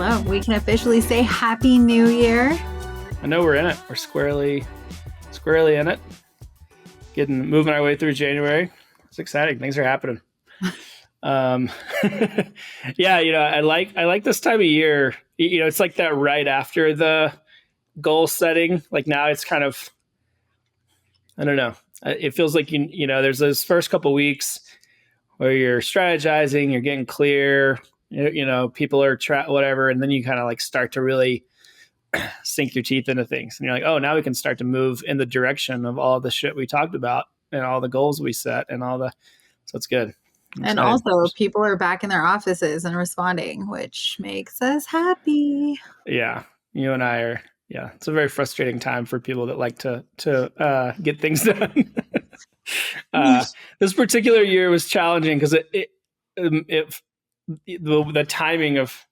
Hello. We can officially say Happy New Year. I know we're in it. We're squarely in it. Moving our way through January. It's exciting. Things are happening. Yeah, I like this time of year. It's like that right after the goal setting. Like now it's kind of, I don't know. It feels like, there's those first couple weeks where you're strategizing, you're getting clear, people are whatever. And then you kind of like start to really sink your teeth into things. And you're like, oh, now we can start to move in the direction of all the shit we talked about and all the goals we set and so it's good. And also people are back in their offices and responding, which makes us happy. Yeah. You and I are, it's a very frustrating time for people that like to get things done. This particular year was challenging because the timing of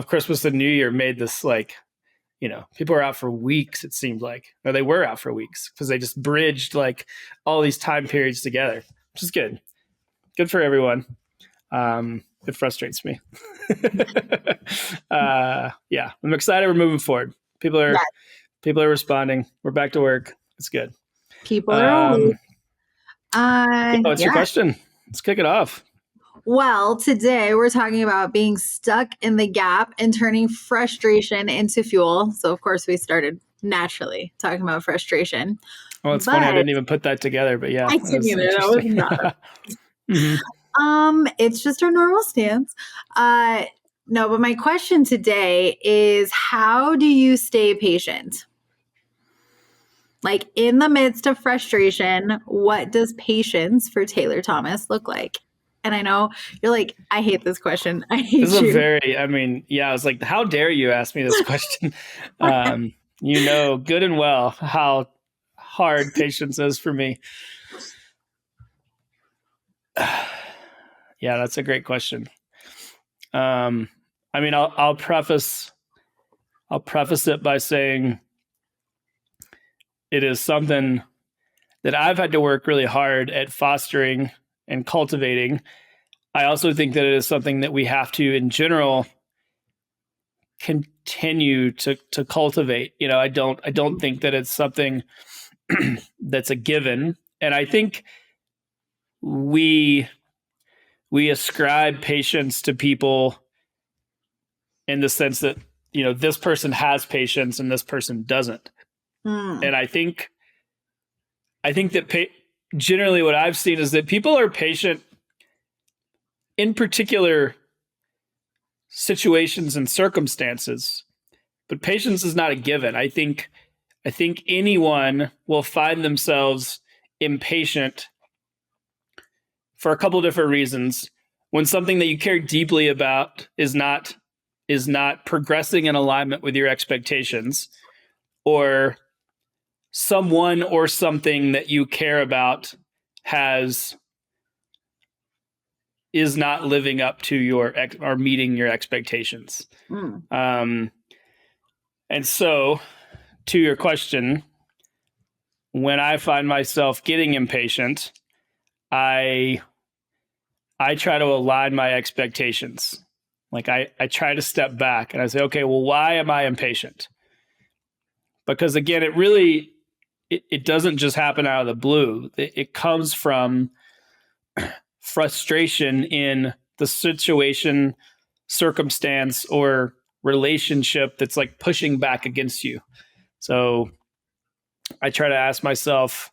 Christmas and New Year made this like, people are out for weeks, it seemed like, or they were out for weeks because they just bridged like all these time periods together, which is good. Good for everyone. It frustrates me. Yeah, I'm excited. We're moving forward. People are responding. We're back to work. It's good. People are what's your question? Let's kick it off. Well, today we're talking about being stuck in the gap and turning frustration into fuel. So, of course, we started naturally talking about frustration. Oh, it's funny. I didn't even put that together, but yeah. I didn't either. That was not. Mm-hmm. It's just our normal stance. No, but my question today is, how do you stay patient? Like in the midst of frustration, what does patience for Taylor Thomas look like? And I know you're like, I hate this question. I hate this is I was like, how dare you ask me this question? Good and well how hard patience is for me. Yeah, that's a great question. I'll preface it by saying it is something that I've had to work really hard at fostering and cultivating. I also think that it is something that we have to, in general, continue to cultivate. I don't think that it's something that's a given. And I think we ascribe patience to people in the sense that, this person has patience and this person doesn't. And I think that generally what I've seen is that people are patient in particular situations and circumstances, but patience is not a given. I think anyone will find themselves impatient for a couple different reasons. When something that you care deeply about is not progressing in alignment with your expectations, or someone or something that you care about is not living up to or meeting your expectations. And so, to your question, when I find myself getting impatient, I try to align my expectations. Like I try to step back and I say, okay, well, why am I impatient? Because again, it doesn't just happen out of the blue. It comes from frustration in the situation, circumstance, or relationship that's like pushing back against you. So I try to ask myself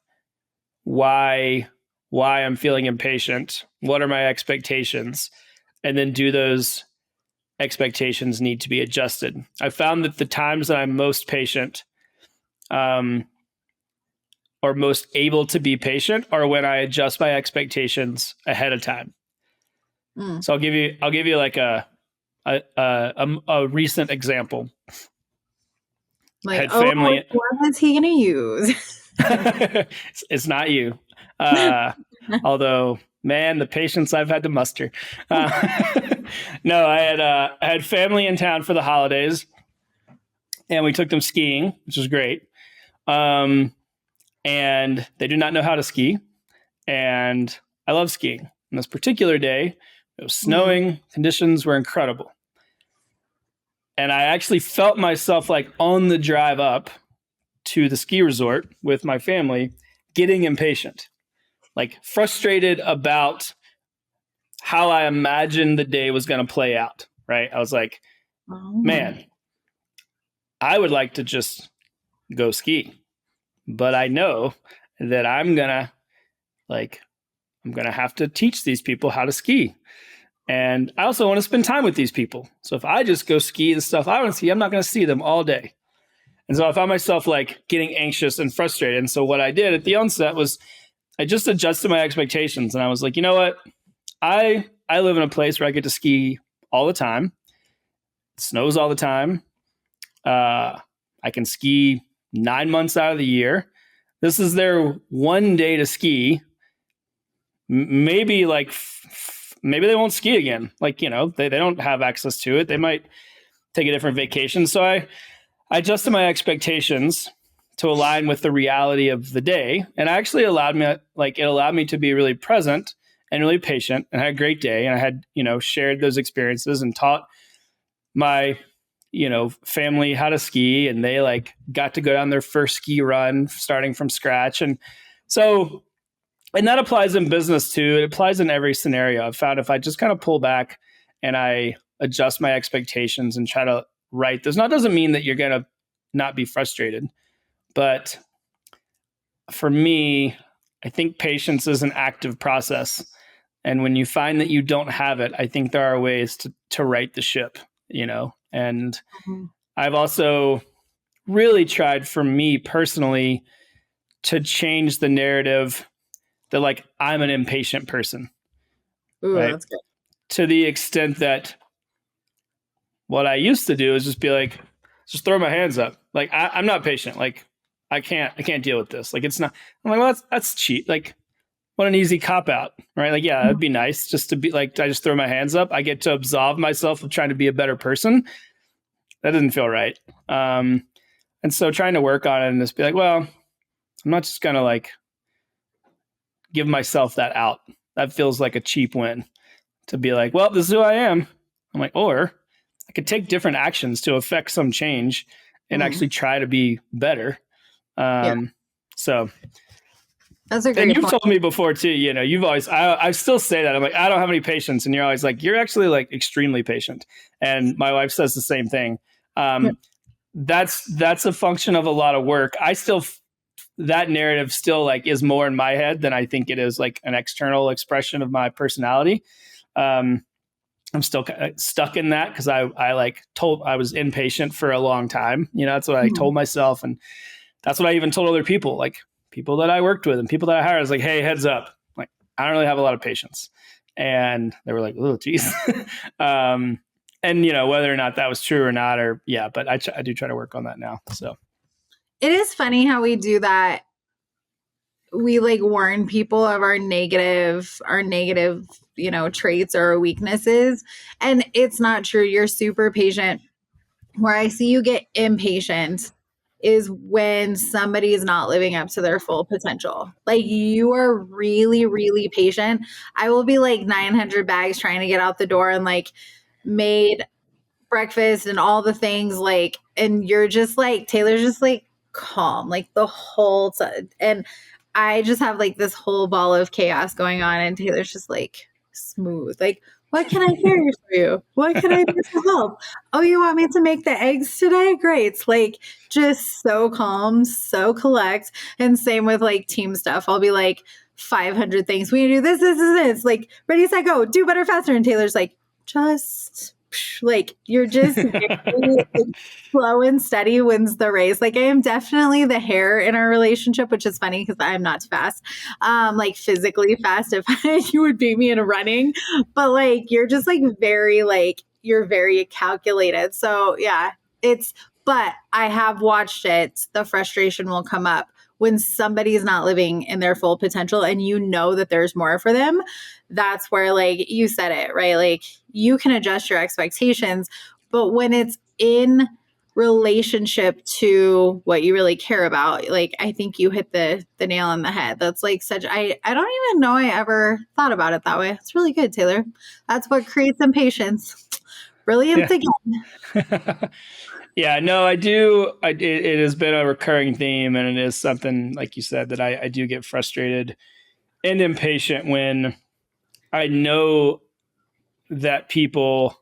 why I'm feeling impatient. What are my expectations? And then do those expectations need to be adjusted? I found that the times that I'm most patient, or most able to be patient, are when I adjust my expectations ahead of time. So I'll give you like a recent example. Like, family. What is he going to use? It's not you. Although, man, the patience I've had to muster. No, I had family in town for the holidays, and we took them skiing, which was great. And they do not know how to ski, and I love skiing. On this particular day, it was snowing. Conditions were incredible. And I actually felt myself like on the drive up to the ski resort with my family, getting impatient, like frustrated about how I imagined the day was going to play out. Right. I was like, man, I would like to just go ski, but I know that I'm going to have to teach these people how to ski. And I also want to spend time with these people. So if I just go ski the stuff I want to see, I'm not going to see them all day. And so I found myself like getting anxious and frustrated. And so what I did at the onset was I just adjusted my expectations. And I was like, you know what? I live in a place where I get to ski all the time. It snows all the time. I can ski 9 months out of the year. This is their one day to ski. Maybe maybe they won't ski again. Like, they don't have access to it. They might take a different vacation. So I adjusted my expectations to align with the reality of the day. And actually allowed me to be really present and really patient, and had a great day. And I had, shared those experiences and taught my, family how to ski, and they got to go down their first ski run starting from scratch. And so, and that applies in business too. It applies in every scenario. I've found if I just kind of pull back and I adjust my expectations and try to write those, now, it doesn't mean that you're going to not be frustrated, but for me, I think patience is an active process. And when you find that you don't have it, I think there are ways to right the ship, and I've also really tried, for me personally, to change the narrative that I'm an impatient person. Ooh, right? That's good. To the extent that what I used to do is just be like, just throw my hands up. Like, I'm not patient. Like, I can't deal with this. Like, it's not, I'm like, well, that's cheap. Like, what an easy cop out, right? Like, yeah, it'd be nice just to be like, I just throw my hands up. I get to absolve myself of trying to be a better person. That doesn't feel right. And so trying to work on it and just be like, well, I'm not just going to give myself that out. That feels like a cheap win to be like, well, this is who I am. I'm like, or I could take different actions to affect some change and actually try to be better. So that's a great point. And you've told me before too, you've always, I still say that. I'm like, I don't have any patience. And you're always like, you're actually extremely patient. And my wife says the same thing. That's a function of a lot of work. That narrative still is more in my head than I think it is an external expression of my personality. I'm still stuck in that because I was impatient for a long time. That's what I told myself. And that's what I even told other people, people that I worked with and people that I hired. I was like, hey, heads up. I don't really have a lot of patience. And they were like, oh, geez. And whether or not that was true or not, but I do try to work on that now. So it is funny how we do that. We warn people of our negative, traits or weaknesses. And it's not true. You're super patient. Where I see you get impatient is when somebody is not living up to their full potential. You are really, really patient. I will be 900 bags trying to get out the door and made breakfast and all the things and you're just Taylor's just calm the whole time. And I just have this whole ball of chaos going on and Taylor's just smooth. What can I carry for you? What can I do to help? Oh, you want me to make the eggs today? Great. Just so calm, so collect. And same with team stuff. I'll be 500 things. We do this, ready, set, go, do better, faster. And Taylor's just you're just very, slow and steady wins the race. I am definitely the hare in our relationship, which is funny because I'm not fast, physically fast. If you would beat me in running, but you're just very you're very calculated. So yeah, but I have watched it. The frustration will come up when somebody's not living in their full potential and that there's more for them. That's where you said it, right? You can adjust your expectations, but when it's in relationship to what you really care about, I think you hit the nail on the head. That's I don't even know I ever thought about it that way. It's really good, Taylor. That's what creates impatience. Brilliant Yeah. again. Yeah, no, I do. It has been a recurring theme, and it is something, like you said, that I do get frustrated and impatient when I know that people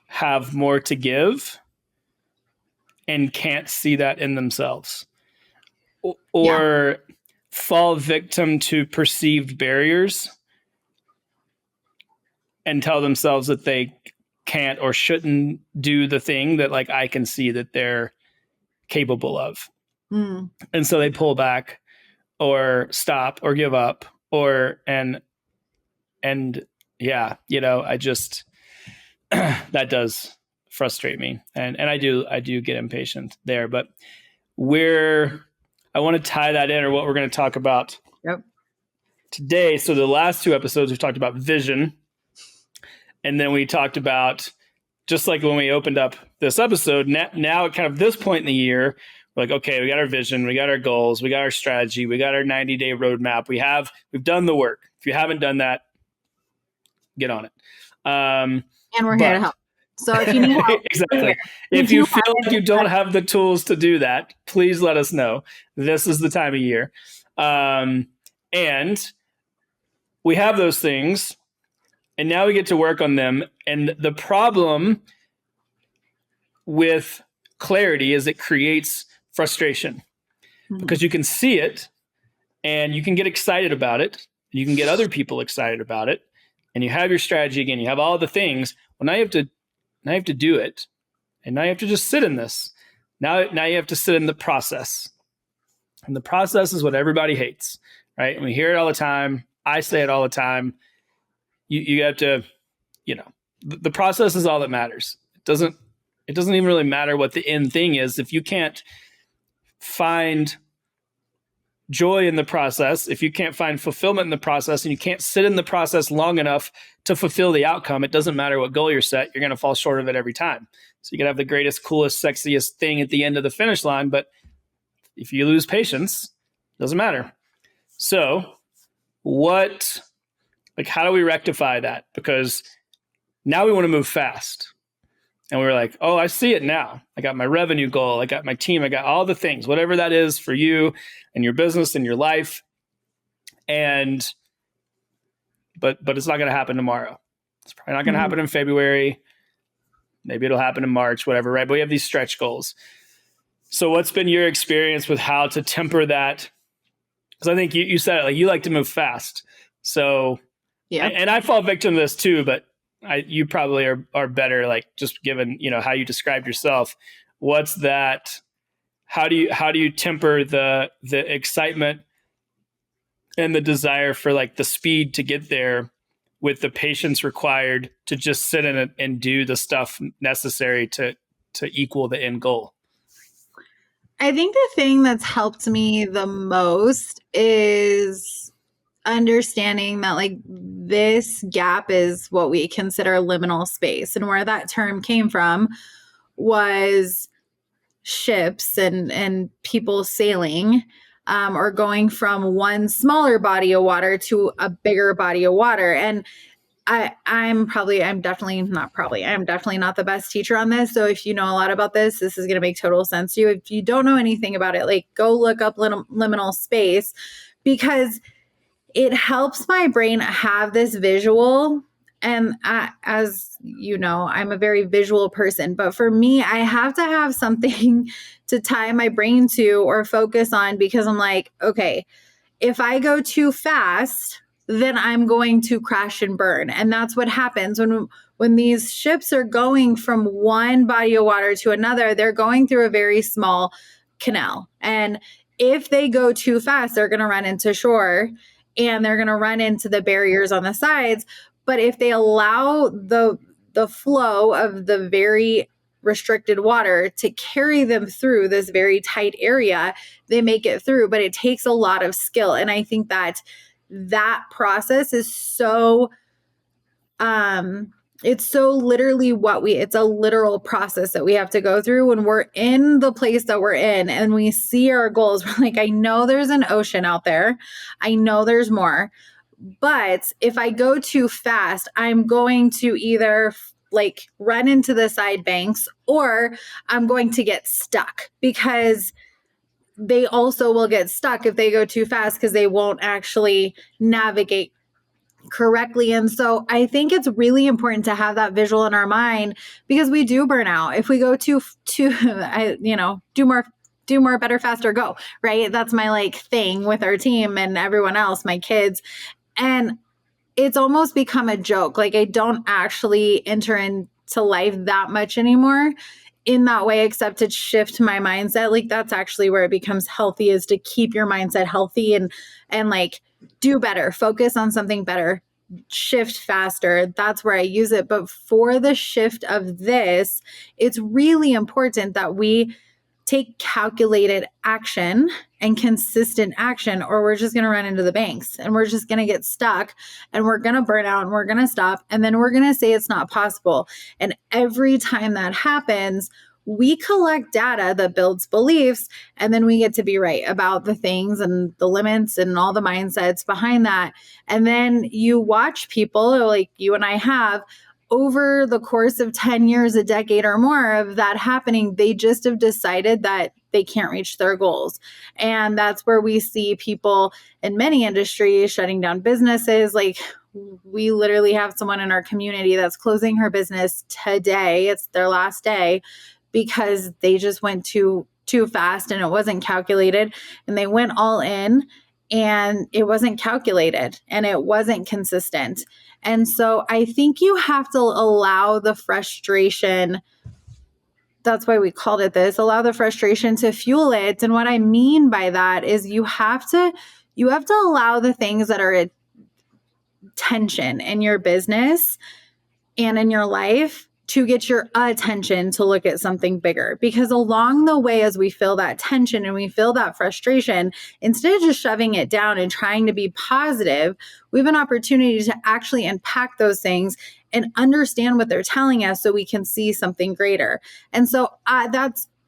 have more to give and can't see that in themselves, Yeah. or fall victim to perceived barriers and tell themselves that they can't or shouldn't do the thing that, like, I can see that they're capable of. Mm. And so they pull back or stop or give up, or and yeah, I just that does frustrate me, and I do get impatient there. But where I want to tie that in, or what we're going to talk about Yep. today. So the last two episodes we've talked about vision, and then we talked about, just like when we opened up this episode, now at kind of this point in the year, we're like, okay, we got our vision, we got our goals, we got our strategy, we got our 90-day roadmap. We've done the work. If you haven't done that, get on it. And we're here to But help. So if you need help, exactly, we if do you have feel like you don't have the tools to do that, please let us know. This is the time of year. And we have those things, and now we get to work on them. And the problem with clarity is it creates frustration, because you can see it and you can get excited about it. You can get other people excited about it, and you have your strategy again. You have all the things. Well, now you have to do it, and now you have to just sit in this. Now you have to sit in the process, and the process is what everybody hates, right? And we hear it all the time. I say it all the time. You have to, the process is all that matters. It doesn't even really matter what the end thing is if you can't find joy in the process, if you can't find fulfillment in the process, and you can't sit in the process long enough to fulfill the outcome. It doesn't matter what goal you're set, you're going to fall short of it every time. So you can have the greatest, coolest, sexiest thing at the end of the finish line, but if you lose patience, it doesn't matter. So how do we rectify that? Because now we want to move fast. And we were like, oh, I see it now. I got my revenue goal. I got my team. I got all the things, whatever that is for you and your business and your life. But it's not going to happen tomorrow. It's probably not going to happen in February. Maybe it'll happen in March, whatever, right? But we have these stretch goals. So what's been your experience with how to temper that? Because I think you said it, like, you like to move fast. So, yeah. And I fall victim to this too, but you probably are better, like, just given, how you described yourself. What's that? How do you temper the excitement and the desire for, like, the speed to get there with the patience required to just sit in it and do the stuff necessary to equal the end goal? I think the thing that's helped me the most is understanding that, like, this gap is what we consider liminal space, and where that term came from was ships and people sailing, or going from one smaller body of water to a bigger body of water. And I'm definitely not the best teacher on this. So if you know a lot about this is going to make total sense to you. If you don't know anything about it, like, go look up liminal space, because it helps my brain have this visual. And as you know, I'm a very visual person, but for me, I have to have something to tie my brain to or focus on, because I'm like, okay, if I go too fast, then I'm going to crash and burn. And that's what happens when these ships are going from one body of water to another. They're going through a very small canal. And if they go too fast, they're going to run into shore, and they're going to run into the barriers on the sides. But if they allow the flow of the very restricted water to carry them through this very tight area, they make it through. But it takes a lot of skill. And I think that process is so, it's so literally it's a literal process that we have to go through when we're in the place that we're in and we see our goals. We're like, I know there's an ocean out there. I know there's more. But if I go too fast, I'm going to either like run into the side banks, or I'm going to get stuck, because they also will get stuck if they go too fast because they won't actually navigate correctly. And so I think it's really important to have that visual in our mind, because we do burn out if we go too do more, better, faster, go, right? That's my like thing with our team and everyone else, my kids. And it's almost become a joke. Like, I don't actually enter into life that much anymore in that way, except to shift my mindset. Like, that's actually where it becomes healthy, is to keep your mindset healthy and like do better, focus on something better, shift faster. That's where I use it. But for the shift of this, it's really important that we take calculated action and consistent action, or we're just going to run into the banks and we're just going to get stuck and we're going to burn out and we're going to stop. And then we're going to say it's not possible. And every time that happens, we collect data that builds beliefs, and then we get to be right about the things and the limits and all the mindsets behind that. And then you watch people like you and I have over the course of 10 years, a decade or more of that happening. They just have decided that they can't reach their goals. And that's where we see people in many industries shutting down businesses. Like, we literally have someone in our community that's closing her business today. It's their last day, because they just went too fast and it wasn't calculated, and they went all in and it wasn't calculated and it wasn't consistent. And so I think you have to allow the frustration. That's why we called it this, allow the frustration to fuel it. And what I mean by that is you have to allow the things that are at tension in your business and in your life to get your attention to look at something bigger. Because along the way, as we feel that tension and we feel that frustration, instead of just shoving it down and trying to be positive, we have an opportunity to actually unpack those things and understand what they're telling us so we can see something greater. And so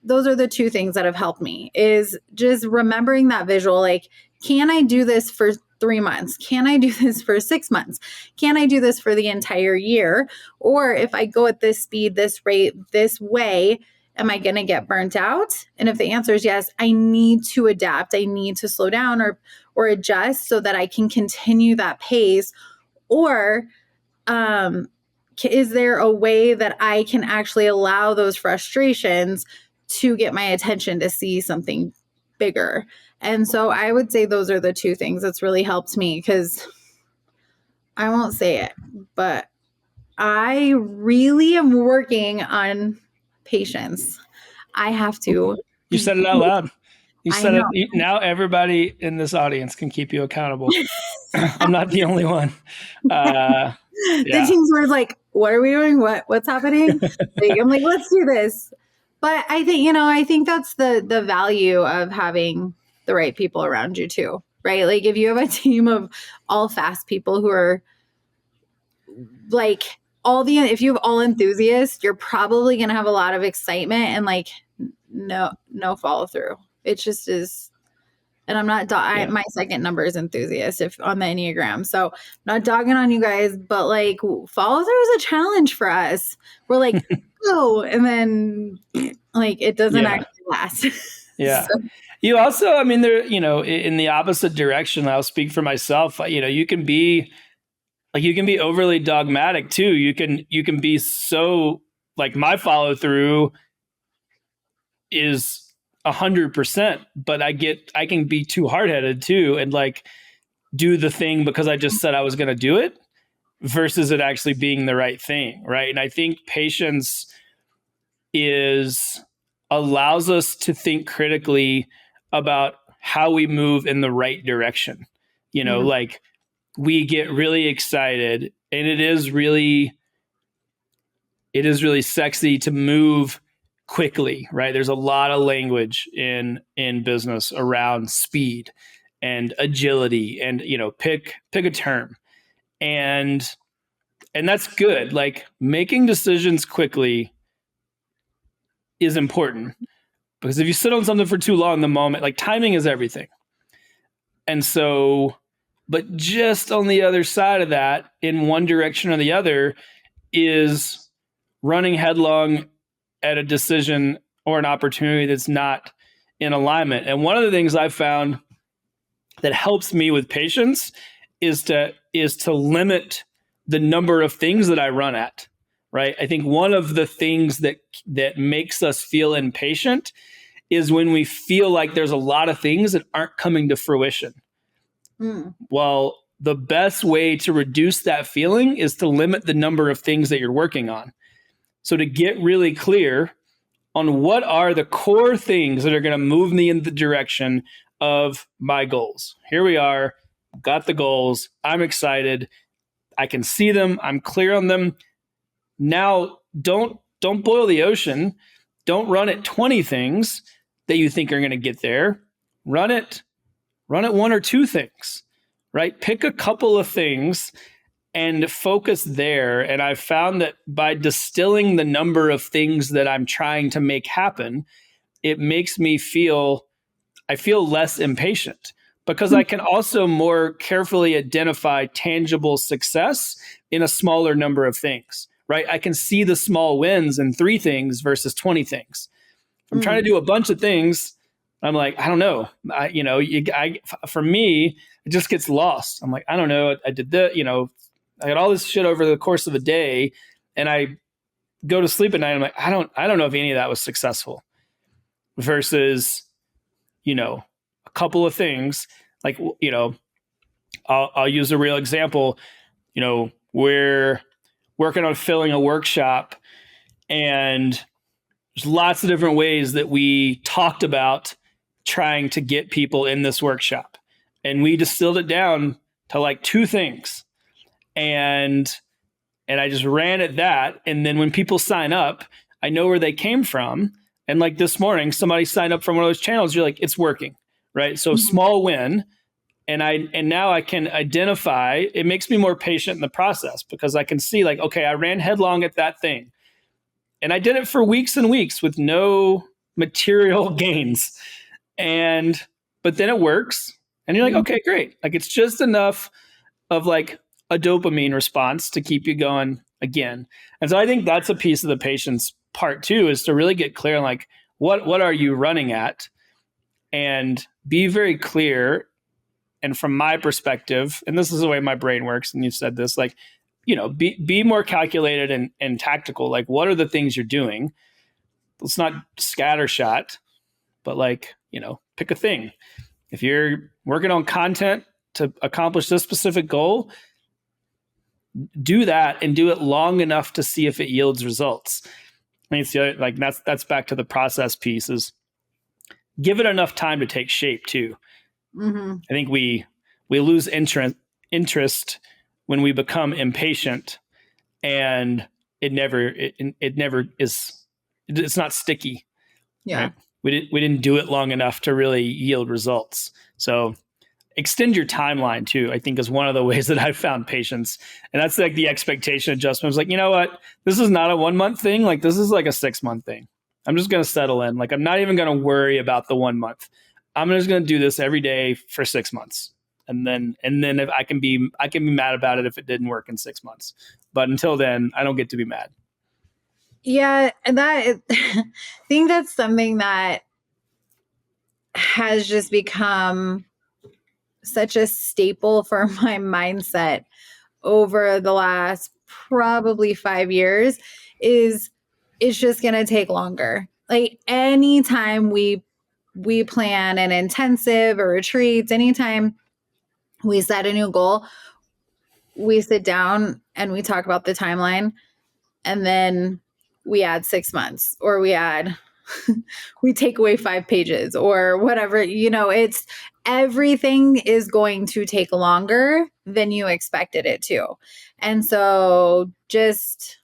those are the two things that have helped me, is just remembering that visual. Like, can I do this for 3 months? Can I do this for 6 months? Can I do this for the entire year? Or if I go at this speed, this rate, this way, am I going to get burnt out? And if the answer is yes, I need to adapt. I need to slow down or adjust so that I can continue that pace. Or is there a way that I can actually allow those frustrations to get my attention to see something bigger? And so I would say those are the two things that's really helped me, because I won't say it, but I really am working on patience. I have to. You said it out loud. You I said know. it. Now everybody in this audience can keep you accountable. I'm not the only one. The teams were like, what are we doing? What's happening? Like, I'm like, let's do this. But I think that's the value of having the right people around you too, right? Like, if you have a team of all fast people who are like if you have all enthusiasts, you're probably going to have a lot of excitement and like no follow through. It just is. And I'm not, my second number is enthusiast if on the Enneagram. So I'm not dogging on you guys, but like, follow through is a challenge for us. We're like, oh, and then like, it doesn't actually last. Yeah. So. You also, I mean, there, in the opposite direction, I'll speak for myself, you can be overly dogmatic too. You can be so, like, my follow through is 100%, but I can be too hard-headed too, and like do the thing because I just said I was going to do it versus it actually being the right thing. Right. And I think patience allows us to think critically about how we move in the right direction. Like, we get really excited, and it is really sexy to move quickly, right? There's a lot of language in business around speed and agility, and pick a term, and that's good. Like, making decisions quickly is important, because if you sit on something for too long, the moment, like, timing is everything. And so, but just on the other side of that, in one direction or the other, is running headlong at a decision or an opportunity that's not in alignment. And one of the things I've found that helps me with patience is to limit the number of things that I run at. Right? I think one of the things that makes us feel impatient is when we feel like there's a lot of things that aren't coming to fruition. Well, the best way to reduce that feeling is to limit the number of things that you're working on. So to get really clear on what are the core things that are going to move me in the direction of my goals. Here we are, got the goals. I'm excited. I can see them. I'm clear on them. Now, don't boil the ocean. Don't run at 20 things that you think are going to get there. Run it one or two things, right? Pick a couple of things and focus there. And I've found that by distilling the number of things that I'm trying to make happen, it makes me I feel less impatient because I can also more carefully identify tangible success in a smaller number of things, right? I can see the small wins in 3 things versus 20 things. If I'm trying to do a bunch of things, I'm like, I don't know. For me, it just gets lost. I'm like, I don't know. I did I got all this shit over the course of a day, and I go to sleep at night. I'm like, I don't know if any of that was successful. Versus, a couple of things like, I'll use a real example. We're working on filling a workshop, and there's lots of different ways that we talked about trying to get people in this workshop. And we distilled it down to like 2 things. And I just ran at that. And then when people sign up, I know where they came from. And like this morning, somebody signed up from one of those channels. You're like, it's working, right? So small win. And now I can identify, it makes me more patient in the process because I can see like, okay, I ran headlong at that thing. And I did it for weeks and weeks with no material gains. But then it works. And you're like, okay, great. Like it's just enough of like a dopamine response to keep you going again. And so I think that's a piece of the patience part too, is to really get clear on like, what are you running at? And be very clear. And from my perspective, and this is the way my brain works, and you've said this, like, be more calculated and tactical. Like, what are the things you're doing? Let's not scattershot, but like, pick a thing. If you're working on content to accomplish this specific goal, do that and do it long enough to see if it yields results. I mean, it's the other, like that's back to the process piece, is give it enough time to take shape too. I think we lose interest when we become impatient, and it never is. It's not sticky. Yeah, right? We didn't do it long enough to really yield results. So extend your timeline too, I think, is one of the ways that I've found patience. And that's like the expectation adjustment. It's like, you know what? This is not a 1 month thing. Like this is like a 6 month thing. I'm just going to settle in. Like I'm not even going to worry about the 1 month. I'm just going to do this every day for 6 months. And then if I can be mad about it if it didn't work in 6 months. But until then, I don't get to be mad. Yeah, and I think that's something that has just become such a staple for my mindset over the last probably 5 years is it's just going to take longer. Like anytime we plan an intensive or retreats, anytime we set a new goal, we sit down and we talk about the timeline, and then we add 6 months, or we take away 5 pages or whatever. It's everything is going to take longer than you expected it to. And so just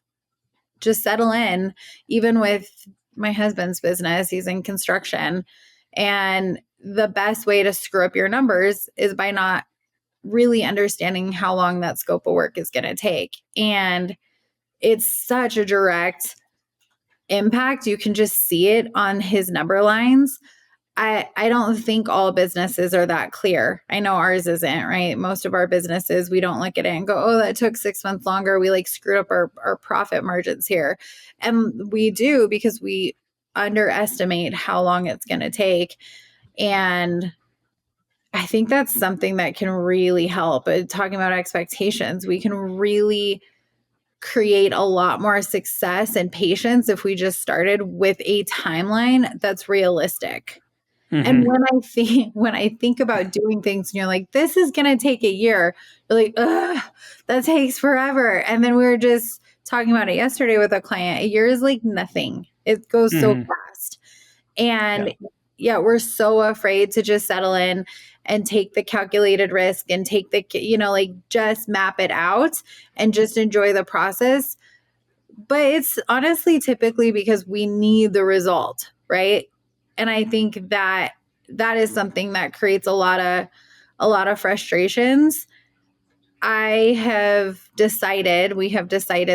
settle in. Even with my husband's business, he's in construction, and the best way to screw up your numbers is by not really understanding how long that scope of work is going to take. And it's such a direct impact. You can just see it on his number lines I don't think all businesses are that clear. I know ours isn't, right? Most of our businesses, we don't look at it and go, oh, that took 6 months longer. We like screwed up our profit margins here. And we do because we underestimate how long it's going to take. And I think that's something that can really help. Talking about expectations, we can really create a lot more success and patience if we just started with a timeline that's realistic. And when I think about doing things and you're like, this is gonna take a year, you're like, ugh, that takes forever. And then we were just talking about it yesterday with a client. A year is like nothing. It goes so fast. And yeah, we're so afraid to just settle in and take the calculated risk and take the, like just map it out and just enjoy the process. But it's honestly typically because we need the result, right? And I think that that is something that creates a lot of frustrations. We have decided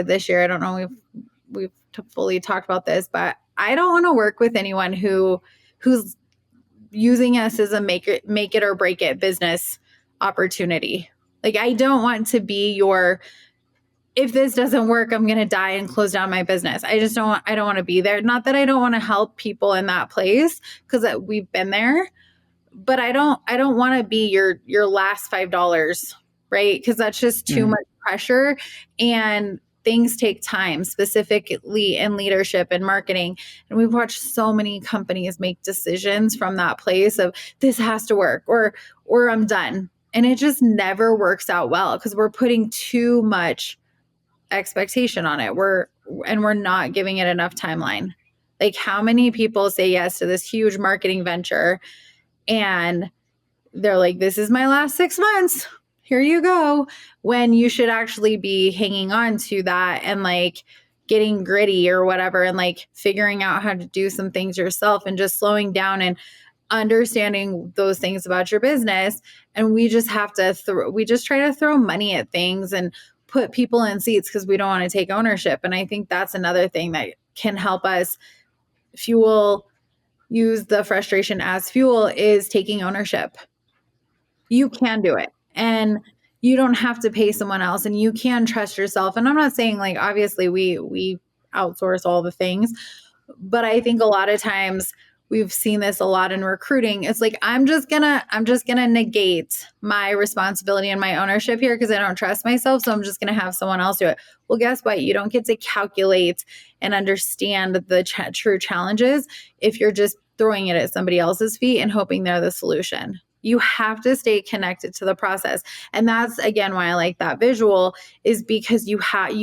this year, I don't know if we've fully talked about this, but I don't want to work with anyone who's using us as a make it or break it business opportunity. Like, I don't want to be your, if this doesn't work, I'm going to die and close down my business. I don't want to be there. Not that I don't want to help people in that place, because we've been there, but I don't want to be your last $5, right? Because that's just too much pressure, and things take time, specifically in leadership and marketing. And we've watched so many companies make decisions from that place of this has to work or I'm done. And it just never works out well because we're putting too much expectation on it. We're not giving it enough timeline. Like, how many people say yes to this huge marketing venture and they're like, this is my last 6 months, here you go, when you should actually be hanging on to that and like getting gritty or whatever, and like figuring out how to do some things yourself and just slowing down and understanding those things about your business. And we just have to we just try to throw money at things and put people in seats because we don't want to take ownership. And I think that's another thing that can help us use the frustration as fuel, is taking ownership. You can do it, and you don't have to pay someone else, and you can trust yourself. And I'm not saying, like, obviously we outsource all the things, but I think a lot of times we've seen this a lot in recruiting. It's like, I'm just gonna negate my responsibility and my ownership here because I don't trust myself, so I'm just gonna have someone else do it. Well, guess what? You don't get to calculate and understand the true challenges if you're just throwing it at somebody else's feet and hoping they're the solution. You have to stay connected to the process. And that's, again, why I like that visual, is because you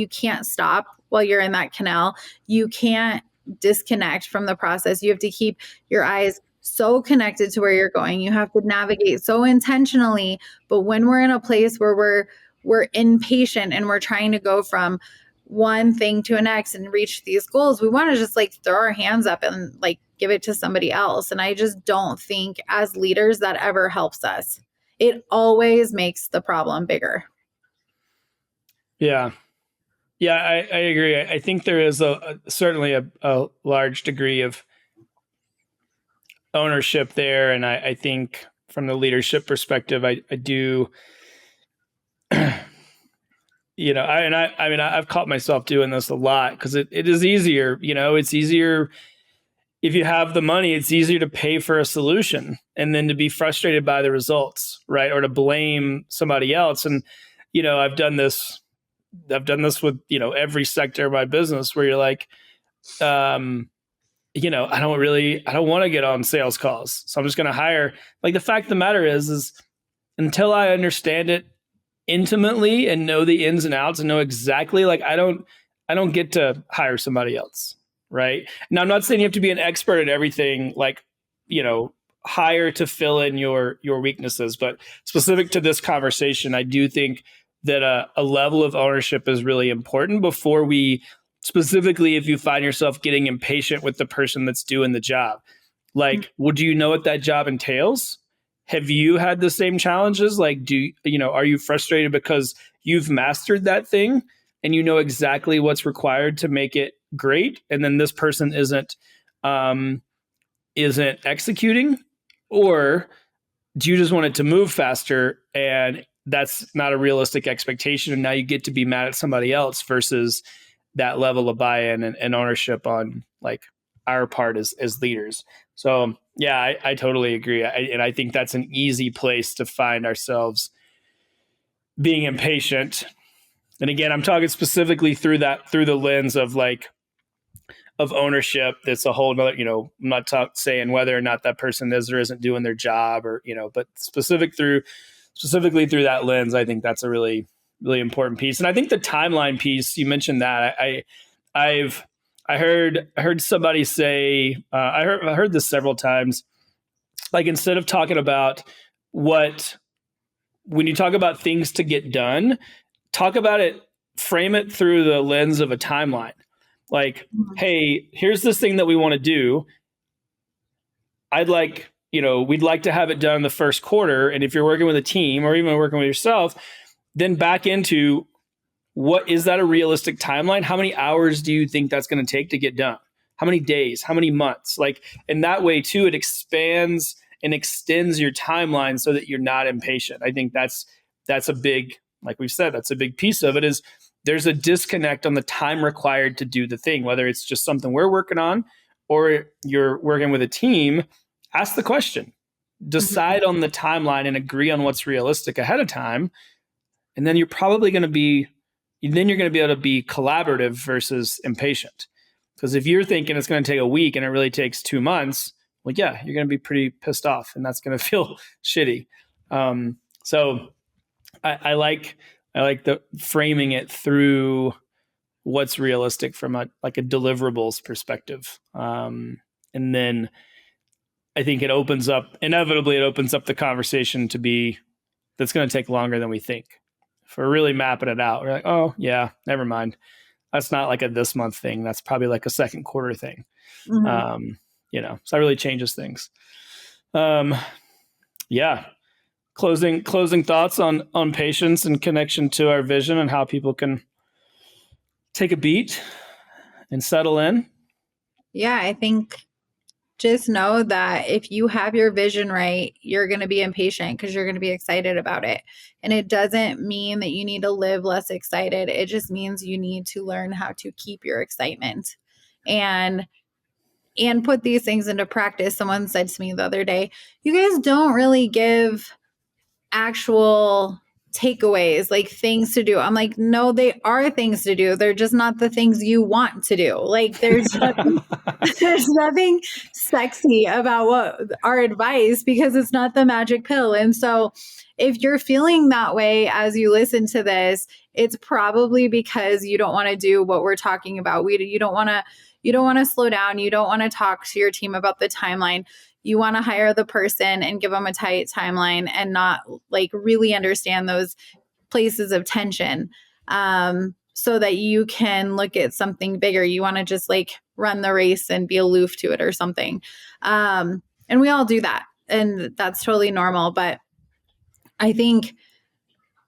can't stop while you're in that canal. You can't disconnect from the process. You have to keep your eyes so connected to where you're going. You have to navigate so intentionally. But when we're in a place where we're impatient and we're trying to go from one thing to an next and reach these goals, we want to just like throw our hands up and like give it to somebody else. And I just don't think as leaders that ever helps us. It always makes the problem bigger. Yeah. Yeah, I agree. I think there is certainly a large degree of ownership there. And I think from the leadership perspective, I do, I mean, I've caught myself doing this a lot because it is easier, it's easier if you have the money, it's easier to pay for a solution and then to be frustrated by the results, right? Or to blame somebody else. And, I've done this with, every sector of my business where you're like, I don't want to get on sales calls. So I'm just going to hire. Like, the fact of the matter is until I understand it intimately and know the ins and outs and know exactly, like, I don't get to hire somebody else. Right. Now, I'm not saying you have to be an expert at everything, like, hire to fill in your weaknesses, but specific to this conversation, I do think that a level of ownership is really important before we, specifically if you find yourself getting impatient with the person that's doing the job. Like, would you know what that job entails? Have you had the same challenges? Like, are you frustrated because you've mastered that thing and you know exactly what's required to make it great, and then this person isn't executing? Or do you just want it to move faster and that's not a realistic expectation? And now you get to be mad at somebody else versus that level of buy-in and ownership on like our part as leaders. So yeah, I totally agree. And I think that's an easy place to find ourselves being impatient. And again, I'm talking specifically through the lens of like, of ownership. That's a whole nother, I'm not saying whether or not that person is or isn't doing their job or, but specifically through that lens, I think that's a really, really important piece. And I think the timeline piece, you mentioned that I heard somebody say, I heard this several times, like instead of talking about when you talk about things to get done, talk about it, frame it through the lens of a timeline. Like, hey, here's this thing that we want to do. We'd like to have it done in the first quarter. And if you're working with a team or even working with yourself, then back into what is that a realistic timeline? How many hours do you think that's going to take to get done? How many days? How many months? Like, and that way too, it expands and extends your timeline so that you're not impatient. I think that's a big, like we've said, that's a big piece of it is there's a disconnect on the time required to do the thing, whether it's just something we're working on or you're working with a team. Ask the question, decide on the timeline and agree on what's realistic ahead of time. And then you're probably going to be able to be collaborative versus impatient. Because if you're thinking it's going to take a week and it really takes 2 months, well, yeah, you're going to be pretty pissed off and that's going to feel shitty. So I like the framing it through what's realistic from a deliverables perspective. And then I think it opens up the conversation to be, that's going to take longer than we think. If we're really mapping it out, we're like, oh yeah, never mind. That's not like a this month thing. That's probably like a second quarter thing. So that really changes things. Yeah. Closing thoughts on patience and connection to our vision and how people can take a beat and settle in. Yeah, I think just know that if you have your vision right, you're going to be impatient because you're going to be excited about it. And it doesn't mean that you need to live less excited. It just means you need to learn how to keep your excitement and put these things into practice. Someone said to me the other day, you guys don't really give actual takeaways, like things to do. I'm like, no, they are things to do. They're just not the things you want to do. Like there's nothing sexy about what our advice because it's not the magic pill. And so if you're feeling that way as you listen to this, it's probably because you don't want to do what we're talking about. You don't want to slow down. You don't want to talk to your team about the timeline. You want to hire the person and give them a tight timeline and not like really understand those places of tension so that you can look at something bigger. You want to just like run the race and be aloof to it or something. And we all do that. And that's totally normal. But I think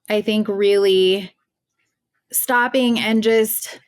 really stopping and just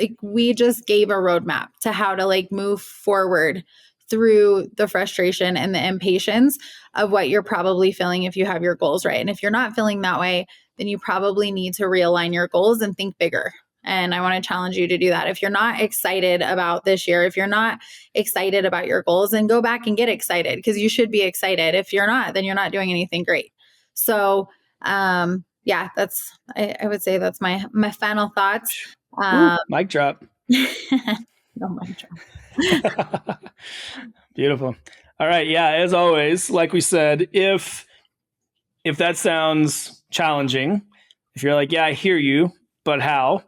like we just gave a roadmap to how to like move forward through the frustration and the impatience of what you're probably feeling if you have your goals right. And if you're not feeling that way, then you probably need to realign your goals and think bigger. And I want to challenge you to do that. If you're not excited about this year, if you're not excited about your goals, then go back and get excited because you should be excited. If you're not, then you're not doing anything great. So, yeah, I would say that's my final thoughts. Mic drop. No mic drop. Beautiful. All right. Yeah. As always, like we said, if that sounds challenging, if you're like, yeah, I hear you, but how?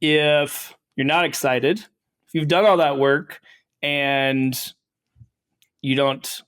If you're not excited, if you've done all that work and you don't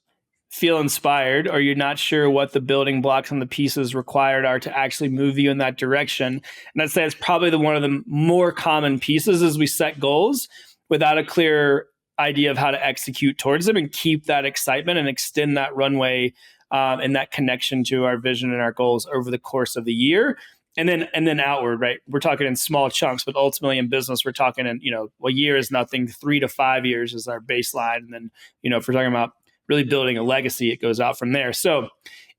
feel inspired or you're not sure what the building blocks and the pieces required are to actually move you in that direction. And I'd say it's probably one of the more common pieces is we set goals without a clear idea of how to execute towards them and keep that excitement and extend that runway and that connection to our vision and our goals over the course of the year. And then outward, right? We're talking in small chunks, but ultimately in business, we're talking in, a year is nothing. 3 to 5 years is our baseline. And then, if we're talking about really building a legacy. It goes out from there. So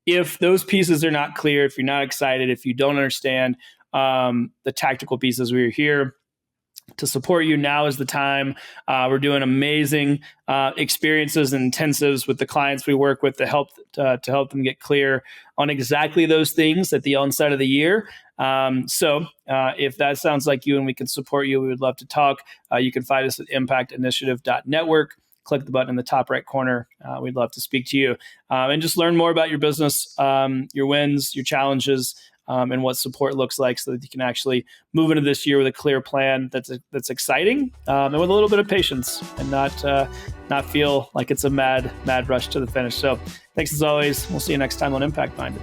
if those pieces are not clear, if you're not excited, if you don't understand the tactical pieces, we're here to support you. Now is the time. We're doing amazing experiences and intensives with the clients we work with to help them get clear on exactly those things at the onset of the year. So if that sounds like you and we can support you, we would love to talk. You can find us at impactinitiative.network. Click the button in the top right corner. We'd love to speak to you and just learn more about your business, your wins, your challenges, and what support looks like, so that you can actually move into this year with a clear plan that's exciting, and with a little bit of patience, and not feel like it's a mad rush to the finish. So thanks as always. We'll see you next time on Impact Minded.